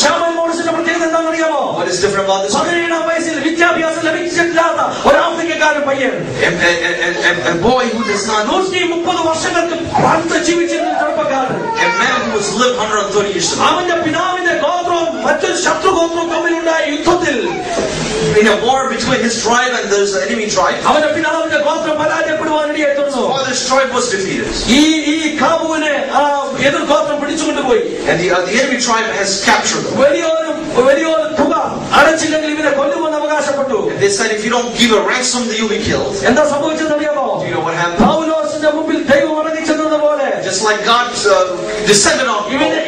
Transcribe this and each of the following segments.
ഷാമുവേൽ മോറിസിന്റെ പ്രത്യേകത എന്താണെന്ന് അറിയാമോ? What is different about this? 17-ാം വയസ്സിൽ വിദ്യാഭ്യാസം ലഭിച്ചിട്ടില്ലാത്ത ഒരു ആഫ്രിക്കക്കാരൻ പയ്യൻ, A boy who does not, 130 വർഷങ്ങൾക്ക് പണ്ട് ജീവിച്ചിരുന്ന ചെറുപ്പക്കാരൻ, a man who has lived 130 years ago. അവന്റെ പിതാവിന്റെ ഗോത്രവും മറ്റൊരു ശത്രു ഗോത്രവും തമ്മിലുണ്ടായ യുദ്ധത്തിൽ, In a war between his tribe and there's an enemy tribe, അവന്റെ പിതാവിന്റെ ഗോത്രം പരാജയപ്പെടുവാനിടയായി തീർന്നു. father's tribe was defeated. ഈ കാബുവിനെ എതിർ ഗോത്രം പിടിച്ചുകൊണ്ടുപോയി. And the enemy tribe has captured them. വലിയൊരു തുക അടച്ചില്ലെങ്കിൽ ഇവരെ കൊല്ലുമെന്ന് അവകാശപ്പെട്ടു. They said, if you don't give a ransom, then you'll be killed. എന്താ സംഭവിച്ചത് അറിയാമോ? Do you know what happened? പൗലോസിന്റെ മുമ്പിൽ ദൈവം ഇറങ്ങിച്ചെന്നതുപോലെ, Just like God descended on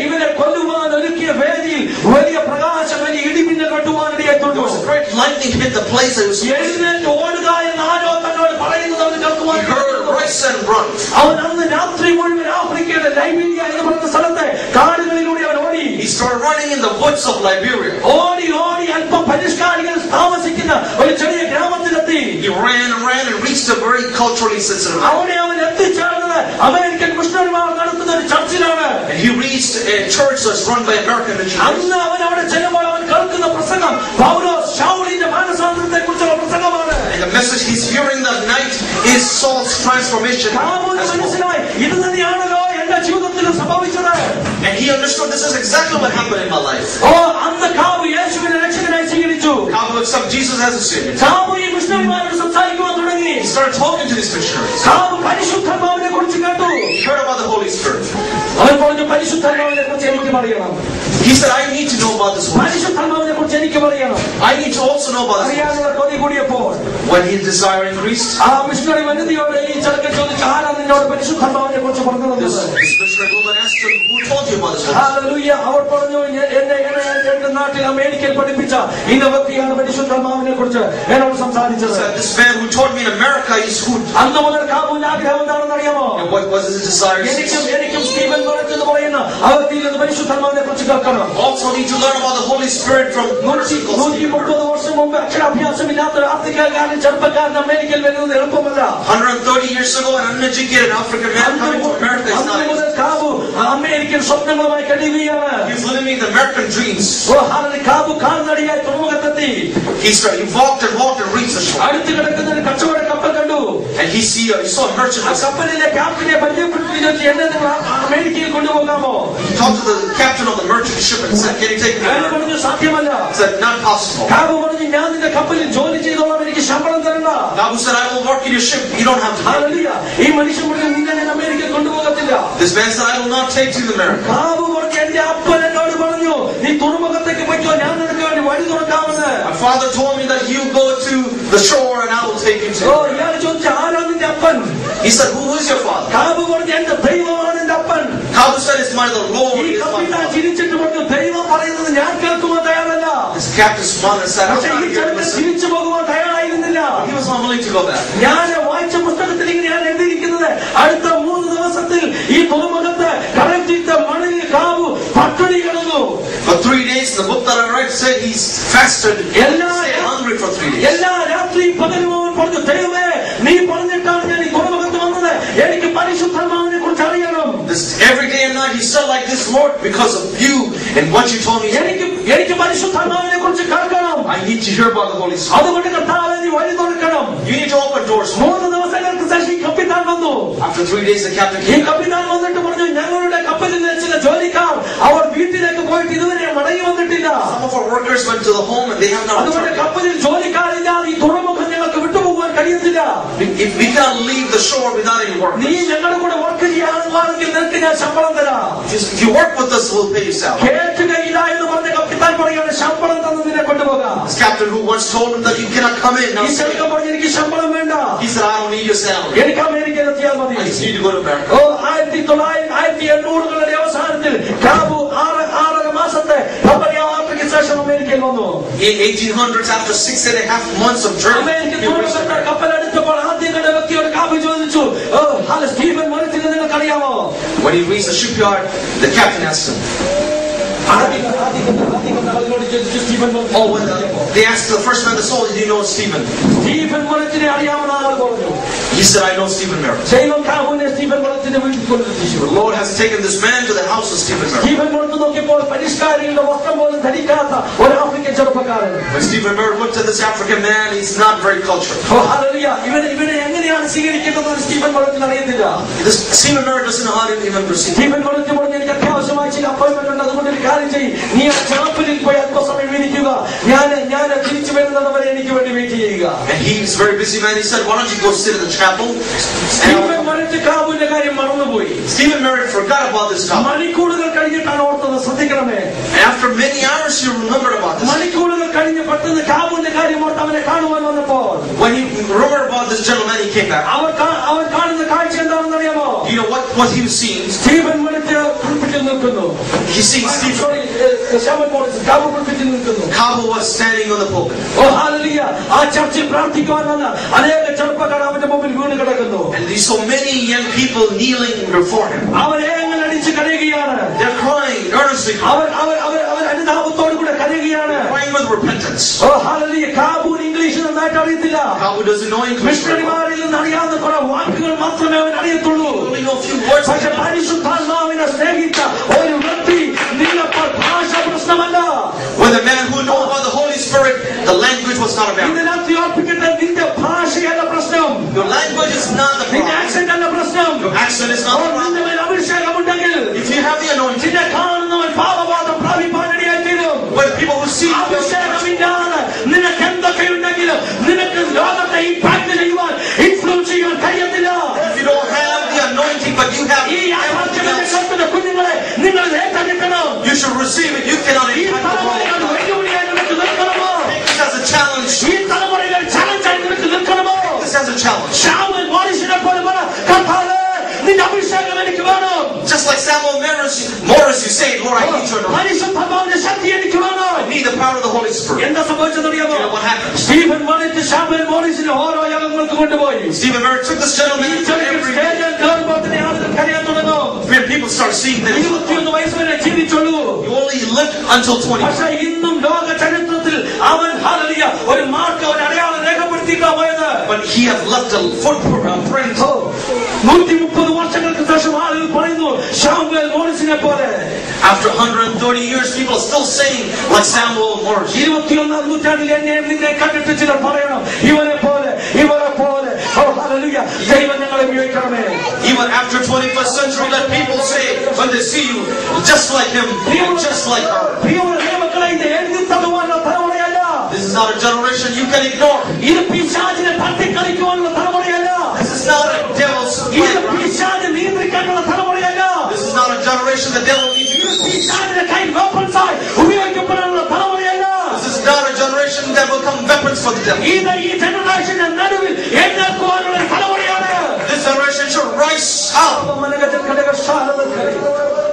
ഇവരെ കൊല്ലുവാൻ ഒരുക്കിയ വേദിയിൽ വലിയ പ്രകാശം, വലിയ ഇടിമിന്നൽ വെട്ടുവാനിടയായി തീർന്നു. there was a great lightning hit the place. It was എഴുന്നേറ്റ് ഓടുക എന്ന് ആരോ തന്നോട് പറയുന്നത് അവന് കേൾക്കുവാൻ he heard rise and run. അവൻ അന്ന് രാത്രി മുഴുവൻ ആഫ്രിക്കയുടെ ലൈബീരിയ എന്ന് പറയുന്ന സ്ഥലത്തെ കാടുകളിലൂടെ അവൻ ഓടി. He started running in the woods of Liberia. ഓടി അല്പം പരിഷ്കാരികൾ താമസിക്കുന്ന ഒരു ചെറിയ ഗ്രാമത്തിലെത്തി. He ran and reached a very culturally sensitive. അവിടെ അവൻ എത്തിച്ചേർന്നത് അമേരിക്കൻ മിഷണറിമാർ നടത്തുന്ന ഒരു ചർച്ചിലാണ്. And he reached a church that's run by American missionaries. അന്ന് അവൻ അവിടെ ചെല്ലുമ്പോൾ അവൻ കേൾക്കുന്ന പ്രസംഗം പൗലോസ് ശൗലിന്റെ മാനസാന്തരത്തെ കുറിച്ചുള്ള പ്രസംഗമാണ്. And the message he's hearing that night is Saul's transformation. മനസ്സിലായി, ഇത് തന്നെയാണല്ലോ എന്റെ ജീവിതത്തിൽ സംഭവിച്ചത്. And he understood this is exactly what happened in my life. അന്ന് കാബു യേശുവിനെ രക്ഷകനായി സ്വീകരിച്ചു. Kabu accepted Jesus as a savior. Kaab ഈ മിഷണറിമാരോട് സംസാരിക്കുവാൻ തുടങ്ങി. He started talking to these missionaries. Kaab പരിശുദ്ധാത്മാവിനെ കുറിച്ച് കേട്ടു. He heard about the Holy Spirit. അവൻ പറഞ്ഞു, പരിശുദ്ധാത്മാവിനെ കുറിച്ച് എനിക്ക് അറിയണം. He said, I need to know about this Holy Spirit. പരിശുദ്ധാത്മാവിനെ കുറിച്ച് എനിക്ക് അറിയണം. I need to also know about this. അറിയാനുള്ള കൊതി കൂടിയപ്പോൾ When his desire increased, ആ മിഷണറി വനിതയോട് ഈ ചെറുക്കൻ ചോദിച്ചു, ആരാ നിന്നോട് പരിശുദ്ധാത്മാവിനെ കുറിച്ച് പറഞ്ഞത്? this missionary woman asked him, who told you about this Holy Spirit? Hallelujah. അവർ പറഞ്ഞു, എന്റെ നാട്ടിൽ അമേരിക്കയിൽ പഠിപ്പിച്ച ഇന്ന വ്യക്തിയാണ് പരിശുദ്ധാത്മാവിനെ കുറിച്ച് എന്നോട് സംസാരിച്ചത്. This man who told me in America is who? അന്ന് മുതൽ കാബുവിന്റെ ആഗ്രഹം എന്താണെന്ന് അറിയാമോ? And what was his desire? എനിക്കും സ്റ്റീവൻ എന്ന് പറയുന്ന ആ വ്യക്തിയിൽ നിന്ന് പരിശുദ്ധാത്മാവിനെ കുറിച്ച് കേൾക്കണം. Also need to learn about the Holy Spirit from 130 വർഷം മുമ്പ് അക്ഷരാഭ്യാസമില്ലാത്ത ആഫ്രിക്കക്കാരൻ ചെറുപ്പക്കാരൻ അമേരിക്കയിൽ വരുന്നത് എളുപ്പമല്ല. 130 years ago, an uneducated African man coming to America is not easy. Kaboo American സ്വപ്നങ്ങളുമായി കഴിയുകയാണ്. He's living the American dreams. Kaboo കാൽനടയായി തുറമുഖത്തെത്തി. He walked and reached the shore. അടുത്ത് കിടക്കുന്ന ഒരു കച്ചവട കപ്പൽ കണ്ടു. And he saw a merchant. ആ കപ്പലിലെ ക്യാപ്റ്റനെ പരിചയപ്പെടുത്തി ചോദിച്ചു, എന്നെ നിങ്ങൾ അമേരിക്കയിൽ കൊണ്ടുപോകാമോ? He talked to the captain of the merchant ship and said, can you take me? അയാൾ പറഞ്ഞു, സാധ്യമല്ല. He said, not possible. Kaab പറഞ്ഞു, ഞാൻ നിന്റെ കപ്പലിൽ ജോലി ചെയ്തോളാം, എനിക്ക് ശമ്പളം തരണ്ട. Kabu said, I will work in your ship. You don't have to. Hallelujah. ഈ മനുഷ്യൻ പറഞ്ഞു, നിന്നെ ഞാൻ അമേരിക്കയിൽ കൊണ്ടുപോകത്തില്ല. This man said, I will not take you to America. Kaab പറഞ്ഞു, എന്റെ അപ്പൻ എന്നോട് പറഞ്ഞു, നീ തുറമുഖത്തേക്ക് പോയിക്കോ, ഞാൻ നിനക്ക് വേണ്ടി വഴി തുറക്കാമെന്ന്. My father told me that you go to the shore and I will take you to. ഇയാൾ ചോദിച്ചു, ആരാ നിന്റെ അപ്പൻ? He said, who is your father? Kaab പറഞ്ഞു, എന്റെ ദൈവമാണ് എന്റെ അപ്പൻ. Kabu said, it's my Lord. ഈ കപ്പിത്താൻ ചിരിച്ചിട്ട് പറഞ്ഞു, ദൈവം പറയുന്നത് ഞാൻ കേൾക്കുവാൻ തയ്യാറല്ല. This captain smiled and said, പക്ഷേ ഈ ചെറുക്കൻ തിരിച്ചു പോകുവാൻ തയ്യാറായിരുന്നില്ല. He was not willing to go back. ഞാൻ വായിച്ച പുസ്തകത്തിൽ ഇങ്ങനെയാണ് എഴുതിയിരിക്കുന്നത്, അടുത്ത 3 ദിവസത്തിൽ ഈ തുറമുഖത്ത് കടൽത്തീറ്റ മണലിൽ കാബു പട്ടിണി കിടന്നു. For 3 days, the book that I read said he's fasted and stayed hungry for 3 days. എല്ലാ രാത്രിയും പകലും പറഞ്ഞു, ദൈവമേ നീ പറഞ്ഞിട്ടാണ് ഞാൻ ഈ തുറമുഖത്ത് വന്നത്, എനിക്ക് പരിശുദ്ധാത്മാവിനെ കുറിച്ച് അറിയണം. Every day and night he said like this, Lord, because of you and what you told me, എനിക്ക് പരിശുദ്ധാത്മാവിനെ കുറിച്ച് കേൾക്കണം. I need to hear about the Holy Spirit. അതുകൊണ്ട് കർത്താവേ നീ വഴി തുറക്കണം. You need to open doors. 3 ദിവസങ്ങൾക്ക് ശേഷം ഈ കപ്പിത്താൻ വന്നു. After 3 days, the captain ഈ came. കപ്പിത്താൻ വന്നിട്ട് പറഞ്ഞു, ഞങ്ങളുടെ കപ്പലിലെ ചില ജോലിക്കാർ അവർ വീട്ടിലേക്ക് പോയിട്ട് ഇതുവരെ മടങ്ങി വന്നിട്ടില്ല. Some of our workers went to the home and they have not അതുകൊണ്ട് returned. കപ്പലിൽ ജോലിക്കാരില്ലാതെ ഈ തുറമുഖം ഞങ്ങൾക്ക് വിട്ടുപോകാൻ കഴിയത്തില്ല. If we can't leave the shore without any work, നീ ഞങ്ങളുടെ കൂടെ വർക്ക് ചെയ്യാണെങ്കിൽ നിനക്ക് ഞാൻ ശമ്പളം തരാം. if you work with us, we'll pay you salary. കേട്ടുകയില്ല എന്ന് പറഞ്ഞ കപ്പിത്താൻ പറയുകയാണ്, ശമ്പളം തന്ന് നിന്നെ കൊണ്ടുപോകാം. This captain who once told him that you cannot come in, now ഈ ചെറുക്കൻ പറഞ്ഞു, എനിക്ക് ശമ്പളം വേണ്ട, he said, I don't need your salary. എനിക്ക് അമേരിക്കയിൽ എത്തിയാൽ മതി. I just need to go to America. 1800-കളുടെ അവസാനത്തിൽ കാബു 6 മാസത്തെ യാത്രയ്ക്ക് ശേഷം അമേരിക്കയിൽ വന്നു. In 1800s, after 6.5 months of journey, American കപ്പലടിച്ചപ്പോൾ ആദ്യം കണ്ട വ്യക്തിയോട് കാബു ചോദിച്ചു, സ്റ്റീഫൻ മരിച്ചത് നിങ്ങൾക്കറിയാമോ? when he reached the shipyard, the captain asked him, അവരോട് ചോദിച്ചു Stephen Oh, when they asked the first man, the soul, did you know Stephen? Stephen മരത്തിനെ അറിയാമെന്ന് ആൾ പറഞ്ഞു. He said, I know Stephen Merritt. ദൈവം കാഹുവിനെ Stephen മരത്തിന്റെ വീട്ടിൽ കൊണ്ടുവച്ചു. The Lord has taken this man to the house of Stephen Merritt. Stephen Merritt നോക്കിയപ്പോൾ പരിഷ്കാരികളുടെ വസ്ത്രം പോലും ധരിക്കാത്ത ഒരു ആഫ്രിക്കൻ ചെറുപ്പക്കാരൻ. When Stephen Merritt looked at this African man, he's not very cultured. ഇവനെ എങ്ങനെയാണ് സ്വീകരിക്കേണ്ടതെന്ന് സ്റ്റീഫൻ മരത്തിന് അറിയത്തില്ല. Stephen Merritt doesn't know how to even proceed. Stephen Merritt പറഞ്ഞു, എനിക്ക് അത്യാവശ്യമായി ചില അപ്പോയിന്റ്മെന്റ് ഉണ്ട്, അതുകൊണ്ട് ഒരു കാര്യം ചെയ്യും, നീ ആ ചാപ്പലിൽ പോയി അല്പസമയം ഇരിക്കുക, ഞാൻ തിരിച്ചു വരുന്നവരെ എനിക്ക് വേണ്ടി വെയിറ്റ് ചെയ്യുക. And he's a very busy man. He said, why don't you go sit in the chapel? Stephen Merritt കാബുവിന്റെ കാര്യം മറന്നുപോയി. Stephen Merritt forgot about this topic. മണിക്കൂറുകൾ കഴിഞ്ഞിട്ടാണ് ഓർത്തത്. ശ്രദ്ധിക്കണമേ. After many hours, he remembered about this. മണിക്കൂറുകൾ കഴിഞ്ഞ് പെട്ടെന്ന് കാബുവിന്റെ കാര്യം ഓർത്ത് അവനെ കാണുവാൻ വന്നപ്പോൾ, when he remembered about this gentleman, he came back. അവൻ കാണുന്ന കാഴ്ച എന്താണെന്ന് അറിയാമോ? You know what he was seeing? Stephen Merritt കുളിപ്പിച്ചു നിൽക്കുന്നു. He's seeing Stephen. കാബു കുളിപ്പിച്ചു നിൽക്കുന്നു. Kabu was standing on the pulpit. ഓ ഹല്ലേലൂയ. ആ ചർച്ചിൽ പ്രാർത്ഥിക്കുവാൻ വന്ന അനേക ചെറുപ്പക്കാർ അവന്റെ മുമ്പിൽ വീണ് കിടക്കുന്നു. And there's so many young people kneeling before him. അവരെ അടിച്ച് കരയുകയാണ്. They're crying earnestly. അവർ അനുതാപത്തോടു കൂടെ കരയുകയാണ്. Crying with repentance. ഓ ഹല്ലേലൂയ. കാബു ഇംഗ്ലീഷ് നന്നായിട്ട് അറിയത്തില്ല. Kabu doesn't know English. മിഷണറിമാരിൽ നിന്ന് അറിയാവുന്ന കുറെ വാക്കുകൾ മാത്രമേ അവൻ അറിയത്തുള്ളൂ. Only know a few words. പക്ഷെ പരിശുദ്ധാത്മാവിനെ സ്നേഹിച്ച ഒരു വ്യക്തി നിന്നപ്പോൾ ഭാഷ പ്രശ്നമല്ല. When the man who knew about the Holy Spirit, the language was not a barrier. ഇതിനകത്ത് ഓർപ്പിക്കട്ടെ, നിന്റെ ഭാഷയല്ല പ്രശ്നം. Your language is not the നിന്റെ problem. ആക്സെന്റ് അല്ല പ്രശ്നം. Your accent is not the problem. നിന്റെ മേൽ അഭിഷേകമുണ്ടെങ്കിൽ, If you have the anointing, നിന്നെ കാണുന്നവൻ പാപബോധം പ്രാപിപ്പാനിടയായി തീരും. when people who see you, അഭിഷേകമില്ലാതെ നിനക്ക് എന്തൊക്കെയുണ്ടെങ്കിലും നിനക്ക് ലോകത്തെ ഇമ്പാക്ട് ചെയ്യുവാൻ, ഇൻഫ്ലുവൻസ് ചെയ്യാൻ കഴിയത്തില്ല. if you don't have the anointing, but you have ഈ യാഥാർത്ഥ്യത്തിന്റെ ശബ്ദത്തിന്റെ കുഞ്ഞുങ്ങളെ നിങ്ങൾ ഏറ്റെടുക്കണം. you should receive it. You cannot ഈ impact the തലമുറകൾ world. വെല്ലുവിളിയായി നിനക്ക് നിൽക്കണമോ? Take this as a challenge. ഈ തലമുറകൾ ചലഞ്ചായി നിനക്ക് നിൽക്കണമോ? Take this as a challenge. Samuel മോരിസിനെ പോലെ പറ, കർത്താവേ, നിന്റെ അഭിഷേകം എനിക്ക് വേണം. Just like Samuel Morris, you say, Lord, I need your anointing. പരിശുദ്ധാത്മാവിന്റെ ശക്തി എനിക്ക് വേണം. I need the power of the Holy Spirit. എന്താ സംഭവിച്ചതറിയാമോ? You know what happened? Stephen മറിച്ച് ശാമുവേൽ മോരിസിനെ ഓരോ യോഗങ്ങൾക്ക് കൊണ്ടുപോയി. Stephen Merritt took this gentleman to every when people start seeing that 21 വയസ്സ് വരെ ജീവിച്ചുള്ളൂ. you only lived until 20. പക്ഷേ ഇന്നും ലോക ചരിത്രത്തിൽ അവൻ ഹല്ലേലൂയ ഒരു മാർക്ക്, ഒരു അടയാളം രേഖപ്പെടുത്തിയിട്ടാ പോയത്. But he has left a footprint. 130 വർഷങ്ങൾക്ക് ശേഷം ആളുകൾ പറയുന്നു ശാമുവേൽ മോരിസിനെ പോലെ. After 130 years, people are still saying like Samuel Morris. 21ാം നൂറ്റാണ്ടിൽ നിന്നെ കണ്ടിട്ട് ചിലർ പറയണം, ഇവരെ പോലെ. ഓ ഹല്ലേലൂയ. ദൈവം ഞങ്ങളെ ഉപയോഗിക്കണമേ. Even after 21st century, let people say when they see you, just like him, just like her. പ്രിയമുള്ള മക്കളെ, ഇത് എഴുതി തള്ളുവാനുള്ള തലമുറയല്ല. This is not a generation you can ignore. ഇത് പിശാചിനെ തട്ടിക്കളിക്കുവാനുള്ള തലമുറയല്ല. This is not a devil's ഇത് playground. പിശാചിനെ നിയന്ത്രിക്കാനുള്ള തലമുറയല്ല. This is not a generation the devil needs to use. പിശാചിന്റെ കൈ വെപ്പൺസായി ഉപയോഗിക്കപ്പെടാനുള്ള തലമുറയല്ല. This is not a generation that will become weapons for the devil. ഇത് ഈ ജനറേഷന്റെ നടുവിൽ എഴുന്നേൽക്കുവാനുള്ള തലമുറയാണ്. This generation should rise up.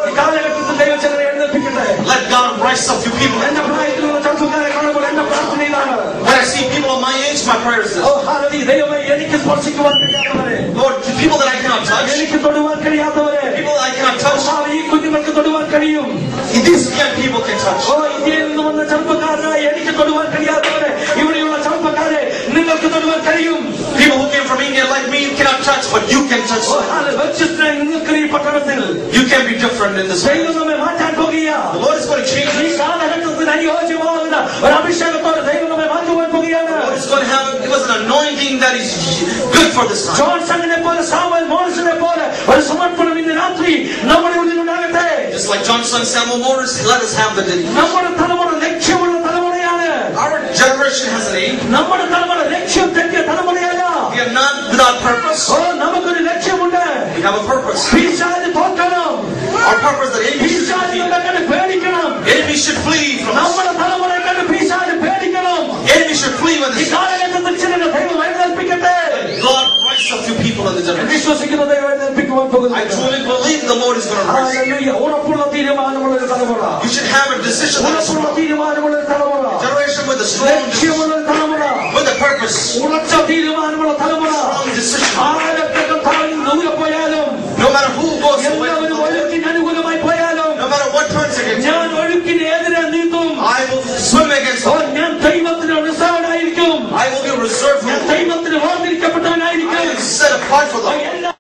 ഈ കാലഘട്ടത്തിൽ ദൈവജനങ്ങളെ എഴുന്നേൽപ്പിക്കട്ടെ. Let God rise up you people. എന്റെ പ്രായത്തിലുള്ള ചെറുപ്പക്കാരെ കാണുമ്പോൾ എന്റെ പ്രാർത്ഥന ഇതാണ്. When I see people of my age, my prayer is this. ഓ ഹല്ലേലൂയ. ദൈവമേ, എനിക്ക് സ്പർശിക്കുവാൻ കഴിയാത്തവരെ, Lord, to people that I cannot touch, എനിക്ക് തൊടുവാൻ കഴിയാത്തവരെ, people that I cannot touch, ഈ കുഞ്ഞുങ്ങൾക്ക് തൊടുവാൻ കഴിയും. these young people can touch. ഓ ഇന്ത്യയിൽ നിന്ന് വന്ന ചെറുപ്പക്കാരനായി എനിക്ക് തൊടുവാൻ കഴിയാത്തവരെ, ഇവിടെയുള്ള ചെറുപ്പക്കാരെ നിങ്ങൾക്ക് തൊടുവാൻ കഴിയും. People who came from India like me cannot touch, but you can touch. വ്യത്യസ്തനായി നിങ്ങൾക്ക് ഈ പട്ടണത്തിൽ You can be different in this way. ദൈവം നമ്മെ മാറ്റാൻ പോകുകയാ. The Lord is going to change ഈ us. കാലഘട്ടത്തിന് അനുയോജ്യമാകുന്ന ഒരു അഭിഷേകത്തോടെ ദൈവം നമ്മെ മാറ്റുവാൻ പോകുകയാണ്. The Lord is going to have give us an anointing that is good for this time. ജോൺസണിനെ പോലെ, സാമുവേൽ മോറിസിനെ പോലെ ഒരു സമർപ്പണം ഇന്ന് രാത്രി നമ്മുടെ ഉള്ളിൽ ഉണ്ടാകട്ടെ. Just like Johnson, Samuel Morris, let us have the day. നമ്മുടെ തലമുറ ലക്ഷ്യമുള്ള തലമുറയാണ്. Our generation has an aim. നമ്മുടെ തലമുറ ലക്ഷ്യം തെറ്റിയ തലമുറയല്ല. We are not without purpose. ഓ നമുക്കൊരു ലക്ഷ്യമുണ്ട്. We have a purpose. പിശാച് തോൽക്കണം. Our purpose that enemy should flee. പിശാചിനെ കണ്ട് പേടിക്കണം. Enemy should flee from us. നമ്മുടെ തലമുറയെ കണ്ട് പിശാച് പേടിക്കണം. Enemy should flee when ഈ this. കാലഘട്ടത്തിൽ ചിലരെ ദൈവം എഴുന്നേൽപ്പിക്കട്ടെ. God rise up to people in the generation. വിശ്വസിക്കുന്ന ദൈവം എഴുന്നേൽപ്പിക്കുവാൻ പോകുന്നു. I truly believe the Lord is going to rise. Hallelujah. ഉറപ്പുള്ള തീരുമാനമുള്ള ഒരു തലമുറ. You should have a decision that is ഉറപ്പുള്ള strong. തീരുമാനമുള്ള ഒരു തലമുറ. Generation with a strong decision, ലക്ഷ്യമുള്ള ഒരു തലമുറ. with a purpose, ഉറച്ച തീരുമാനമുള്ള തലമുറ. strong decision. ആരൊക്കെ കർത്താവിൽ ദൂരെ പോയാലും, No matter who goes away, എല്ലാവരും ഒഴുക്കിന് അനുകൂലമായി പോയാലും, no matter what turns against you, ഞാൻ ഒഴുക്കിന് എതിരെ നീന്തും. I will apart for them. എല്ലാ